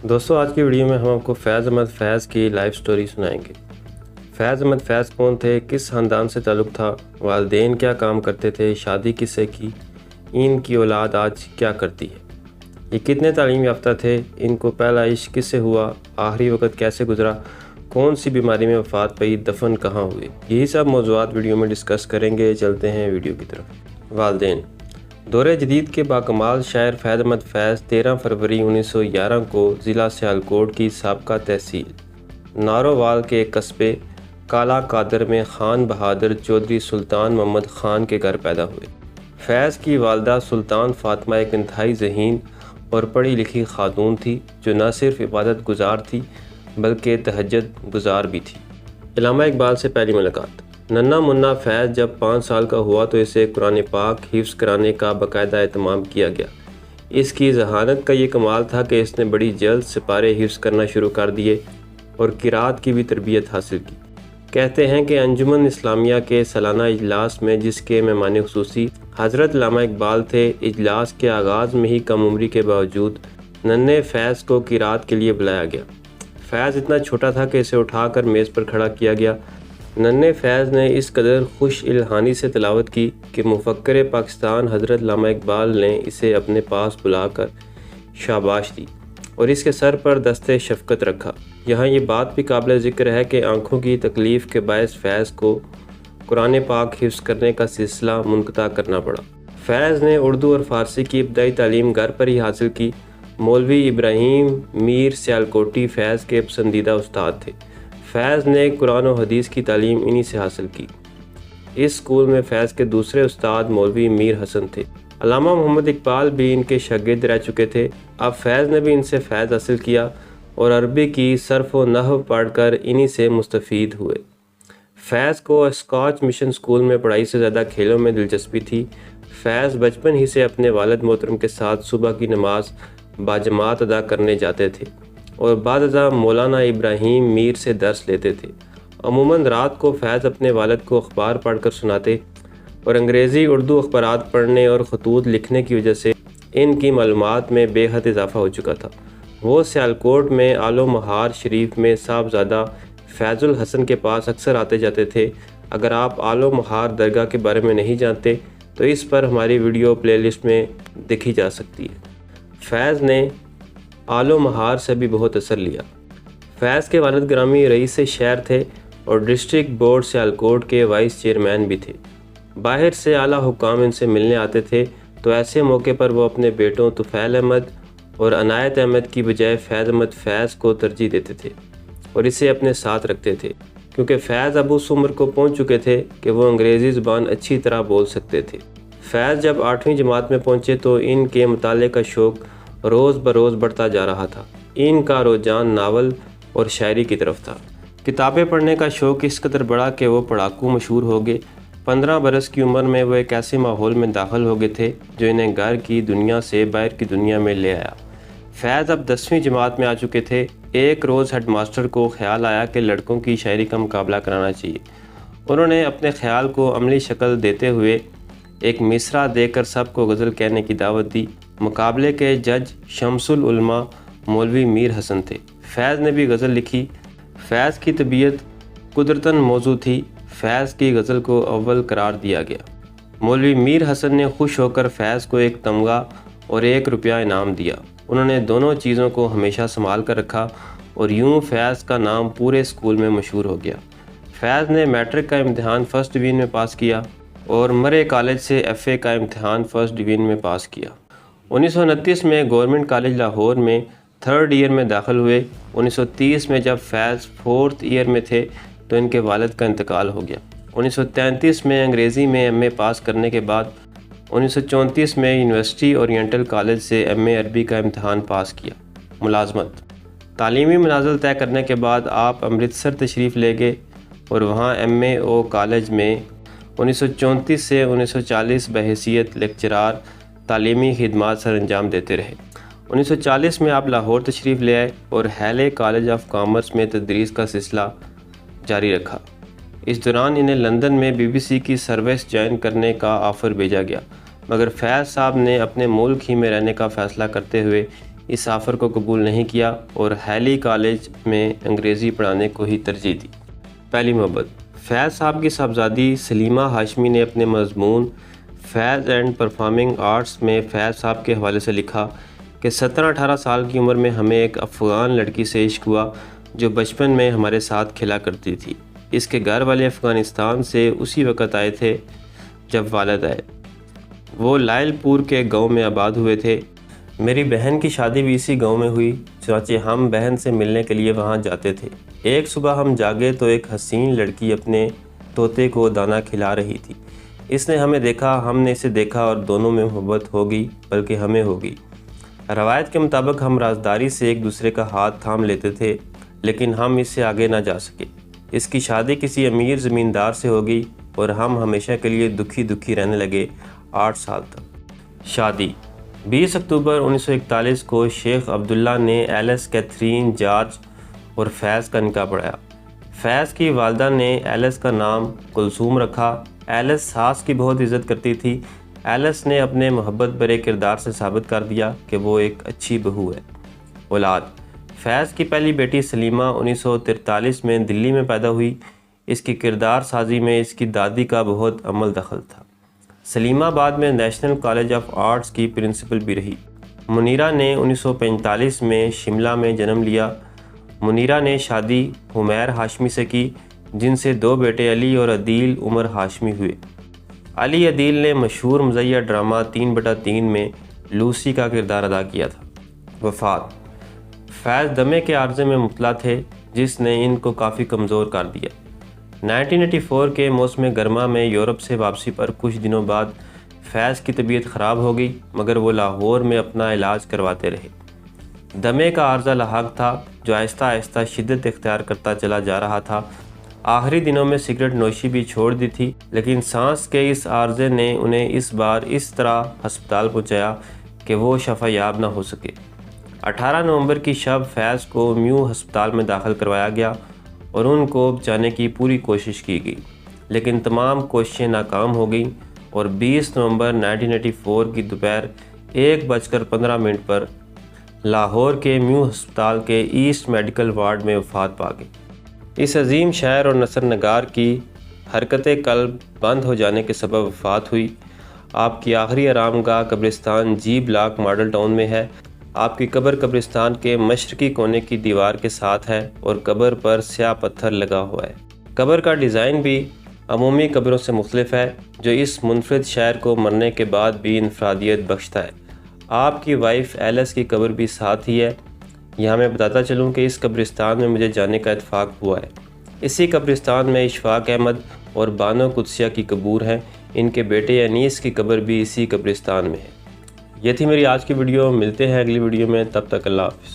دوستوں آج کی ویڈیو میں ہم آپ کو فیض احمد فیض کی لائف سٹوری سنائیں گے۔ فیض احمد فیض کون تھے، کس خاندان سے تعلق تھا، والدین کیا کام کرتے تھے، شادی کس سے کی، ان کی اولاد آج کیا کرتی ہے، یہ کتنے تعلیم یافتہ تھے، ان کو پہلا عشق کس سے ہوا، آخری وقت کیسے گزرا، کون سی بیماری میں وفات پائی، دفن کہاں ہوئے، یہی سب موضوعات ویڈیو میں ڈسکس کریں گے۔ چلتے ہیں ویڈیو کی طرف۔ والدین۔ دور جدید کے باکمال شاعر فیض احمد فیض 13 فروری 1911 کو ضلع سیالکوٹ کی سابقہ تحصیل نارووال کے ایک قصبے کالا قادر میں خان بہادر چودھری سلطان محمد خان کے گھر پیدا ہوئے۔ فیض کی والدہ سلطان فاطمہ ایک انتہائی ذہین اور پڑھی لکھی خاتون تھی جو نہ صرف عبادت گزار تھی بلکہ تہجد گزار بھی تھی۔ علامہ اقبال سے پہلی ملاقات۔ ننھا منا فیض جب 5 سال کا ہوا تو اسے قرآن پاک حفظ کرانے کا باقاعدہ اہتمام کیا گیا۔ اس کی ذہانت کا یہ کمال تھا کہ اس نے بڑی جلد سپارے حفظ کرنا شروع کر دیے اور قرات کی بھی تربیت حاصل کی۔ کہتے ہیں کہ انجمن اسلامیہ کے سالانہ اجلاس میں جس کے مہمان خصوصی حضرت علامہ اقبال تھے، اجلاس کے آغاز میں ہی کم عمری کے باوجود ننھے فیض کو قرات کے لیے بلایا گیا۔ فیض اتنا چھوٹا تھا کہ اسے اٹھا کر میز پر کھڑا کیا گیا۔ ننھے فیض نے اس قدر خوش الحانی سے تلاوت کی کہ مفکر پاکستان حضرت علامہ اقبال نے اسے اپنے پاس بلا کر شاباش دی اور اس کے سر پر دست شفقت رکھا۔ یہاں یہ بات بھی قابل ذکر ہے کہ آنکھوں کی تکلیف کے باعث فیض کو قرآن پاک حفظ کرنے کا سلسلہ منقطع کرنا پڑا۔ فیض نے اردو اور فارسی کی ابتدائی تعلیم گھر پر ہی حاصل کی۔ مولوی ابراہیم میر سیالکوٹی فیض کے پسندیدہ استاد تھے۔ فیض نے قرآن و حدیث کی تعلیم انہی سے حاصل کی۔ اس سکول میں فیض کے دوسرے استاد مولوی میر حسن تھے۔ علامہ محمد اقبال بھی ان کے شاگرد رہ چکے تھے۔ اب فیض نے بھی ان سے فیض حاصل کیا اور عربی کی صرف و نحو پڑھ کر انہی سے مستفید ہوئے۔ فیض کو اسکاچ مشن سکول میں پڑھائی سے زیادہ کھیلوں میں دلچسپی تھی۔ فیض بچپن ہی سے اپنے والد محترم کے ساتھ صبح کی نماز باجماعت ادا کرنے جاتے تھے اور بعد ازاں مولانا ابراہیم میر سے درس لیتے تھے۔ عموماً رات کو فیض اپنے والد کو اخبار پڑھ کر سناتے اور انگریزی اردو اخبارات پڑھنے اور خطوط لکھنے کی وجہ سے ان کی معلومات میں بے حد اضافہ ہو چکا تھا۔ وہ سیالکوٹ میں آل و مہار شریف میں صاحبزادہ فیض الحسن کے پاس اکثر آتے جاتے تھے۔ اگر آپ آل و مہار درگاہ کے بارے میں نہیں جانتے تو اس پر ہماری ویڈیو پلے لسٹ میں دیکھی جا سکتی ہے۔ فیض نے آل و مہار سے بھی بہت اثر لیا۔ فیض کے والد گرامی رئیس شہر تھے اور ڈسٹرکٹ بورڈ سیالکوٹ کے وائس چیئرمین بھی تھے۔ باہر سے اعلیٰ حکام ان سے ملنے آتے تھے تو ایسے موقع پر وہ اپنے بیٹوں طفیل احمد اور عنایت احمد کی بجائے فیض احمد فیض کو ترجیح دیتے تھے اور اسے اپنے ساتھ رکھتے تھے، کیونکہ فیض اب اس عمر کو پہنچ چکے تھے کہ وہ انگریزی زبان اچھی طرح بول سکتے تھے۔ فیض جب 8ویں جماعت میں پہنچے تو ان کے مطالعے کا شوق روز بروز بڑھتا جا رہا تھا۔ ان کا رجحان ناول اور شاعری کی طرف تھا۔ کتابیں پڑھنے کا شوق اس قدر بڑھا کہ وہ پڑھاکو مشہور ہو گئے۔ 15 برس کی عمر میں وہ ایک ایسے ماحول میں داخل ہو گئے تھے جو انہیں گھر کی دنیا سے باہر کی دنیا میں لے آیا۔ فیض اب 10ویں جماعت میں آ چکے تھے۔ ایک روز ہیڈ ماسٹر کو خیال آیا کہ لڑکوں کی شاعری کا مقابلہ کرانا چاہیے۔ انہوں نے اپنے خیال کو عملی شکل دیتے ہوئے ایک مصرع دے کر سب کو غزل کہنے کی دعوت دی۔ مقابلے کے جج شمس العلماء مولوی میر حسن تھے۔ فیض نے بھی غزل لکھی۔ فیض کی طبیعت قدرتاً موزوں تھی۔ فیض کی غزل کو اول قرار دیا گیا۔ مولوی میر حسن نے خوش ہو کر فیض کو ایک تمغہ اور 1 روپیہ انعام دیا۔ انہوں نے دونوں چیزوں کو ہمیشہ سنبھال کر رکھا اور یوں فیض کا نام پورے سکول میں مشہور ہو گیا۔ فیض نے میٹرک کا امتحان فرسٹ ڈویژن میں پاس کیا اور مرے کالج سے ایف اے کا امتحان فرسٹ ڈویژن میں پاس کیا۔ 1929 میں گورنمنٹ کالج لاہور میں 3rd ایئر میں داخل ہوئے۔ 1930 میں جب فیض 4th ایئر میں تھے تو ان کے والد کا انتقال ہو گیا۔ 1933 میں انگریزی میں ایم اے پاس کرنے کے بعد 1934 میں یونیورسٹی اورینٹل کالج سے ایم اے عربی کا امتحان پاس کیا۔ ملازمت۔ تعلیمی منازل طے کرنے کے بعد آپ امرتسر تشریف لے گئے اور وہاں ایم اے او کالج میں 1934 سے 1940 بحیثیت لیکچرار تعلیمی خدمات سر انجام دیتے رہے۔ 1940 میں آپ لاہور تشریف لے آئے اور ہیلے کالج آف کامرس میں تدریس کا سلسلہ جاری رکھا۔ اس دوران انہیں لندن میں بی بی سی کی سروس جوائن کرنے کا آفر بھیجا گیا، مگر فیض صاحب نے اپنے ملک ہی میں رہنے کا فیصلہ کرتے ہوئے اس آفر کو قبول نہیں کیا اور ہیلی کالج میں انگریزی پڑھانے کو ہی ترجیح دی۔ پہلی محبت۔ فیض صاحب کی صاحبزادی سلیمہ ہاشمی نے اپنے مضمون فیض اینڈ پرفارمنگ آرٹس میں فیض صاحب کے حوالے سے لکھا کہ 17-18 سال کی عمر میں ہمیں ایک افغان لڑکی سے عشق ہوا جو بچپن میں ہمارے ساتھ کھیلا کرتی تھی۔ اس کے گھر والے افغانستان سے اسی وقت آئے تھے جب والد آئے۔ وہ لائل پور کے گاؤں میں آباد ہوئے تھے۔ میری بہن کی شادی بھی اسی گاؤں میں ہوئی، چنانچہ ہم بہن سے ملنے کے لیے وہاں جاتے تھے۔ ایک صبح ہم جاگے تو ایک حسین لڑکی اپنے طوطے کو دانہ کھلا رہی تھی۔ اس نے ہمیں دیکھا، ہم نے اسے دیکھا اور دونوں میں محبت ہو گئی، بلکہ ہمیں ہو گئی۔ روایت کے مطابق ہم رازداری سے ایک دوسرے کا ہاتھ تھام لیتے تھے، لیکن ہم اس سے آگے نہ جا سکے۔ اس کی شادی کسی امیر زمیندار سے ہو گئی اور ہم ہمیشہ کے لیے دکھی رہنے لگے 8 سال تک۔ شادی 20 اکتوبر 1941 کو شیخ عبداللہ نے ایلس کیتھرین جارج اور فیض کا نکاح پڑھایا۔ فیض کی والدہ نے ایلس کا نام کلثوم رکھا۔ ایلس ساس کی بہت عزت کرتی تھی۔ ایلس نے اپنے محبت بھرے کردار سے ثابت کر دیا کہ وہ ایک اچھی بہو ہے۔ اولاد۔ فیض کی پہلی بیٹی سلیمہ 1943 میں دلی میں پیدا ہوئی۔ اس کی کردار سازی میں اس کی دادی کا بہت عمل دخل تھا۔ سلیمہ بعد میں نیشنل کالج آف آرٹس کی پرنسپل بھی رہی۔ منیرہ نے 1945 میں شملہ میں جنم لیا۔ منیرہ نے شادی حمیر ہاشمی سے کی، جن سے 2 بیٹے علی اور عدیل عمر ہاشمی ہوئے۔ علی عدیل نے مشہور مزاحیہ ڈرامہ 3/3 میں لوسی کا کردار ادا کیا تھا۔ وفات۔ فیض دمے کے عارضے میں مبتلا تھے، جس نے ان کو کافی کمزور کر دیا۔ 1984 کے موسم گرما میں یورپ سے واپسی پر کچھ دنوں بعد فیض کی طبیعت خراب ہو گئی، مگر وہ لاہور میں اپنا علاج کرواتے رہے۔ دمے کا عارضہ لاحق تھا، جو آہستہ آہستہ شدت اختیار کرتا چلا جا رہا تھا۔ آخری دنوں میں سگریٹ نوشی بھی چھوڑ دی تھی، لیکن سانس کے اس عارضے نے انہیں اس بار اس طرح ہسپتال پہنچایا کہ وہ شفا یاب نہ ہو سکے۔ 18 نومبر کی شب فیض کو میو ہسپتال میں داخل کروایا گیا اور ان کو بچانے کی پوری کوشش کی گئی، لیکن تمام کوششیں ناکام ہو گئیں اور 20 نومبر 1984 کی دوپہر 1:15 پر لاہور کے میو ہسپتال کے ایسٹ میڈیکل وارڈ میں وفات پا گئی۔ اس عظیم شاعر اور نثر نگار کی حرکت قلب بند ہو جانے کے سبب وفات ہوئی۔ آپ کی آخری آرام گاہ قبرستان جی بلاک ماڈل ٹاؤن میں ہے۔ آپ کی قبر قبرستان کے مشرقی کونے کی دیوار کے ساتھ ہے اور قبر پر سیاہ پتھر لگا ہوا ہے۔ قبر کا ڈیزائن بھی عمومی قبروں سے مختلف ہے، جو اس منفرد شاعر کو مرنے کے بعد بھی انفرادیت بخشتا ہے۔ آپ کی وائف ایلس کی قبر بھی ساتھ ہی ہے۔ یہاں میں بتاتا چلوں کہ اس قبرستان میں مجھے جانے کا اتفاق ہوا ہے۔ اسی قبرستان میں اشفاق احمد اور بانو قدسیہ کی قبور ہیں۔ ان کے بیٹے انیس کی قبر بھی اسی قبرستان میں ہے۔ یہ تھی میری آج کی ویڈیو، ملتے ہیں اگلی ویڈیو میں، تب تک اللہ حافظ۔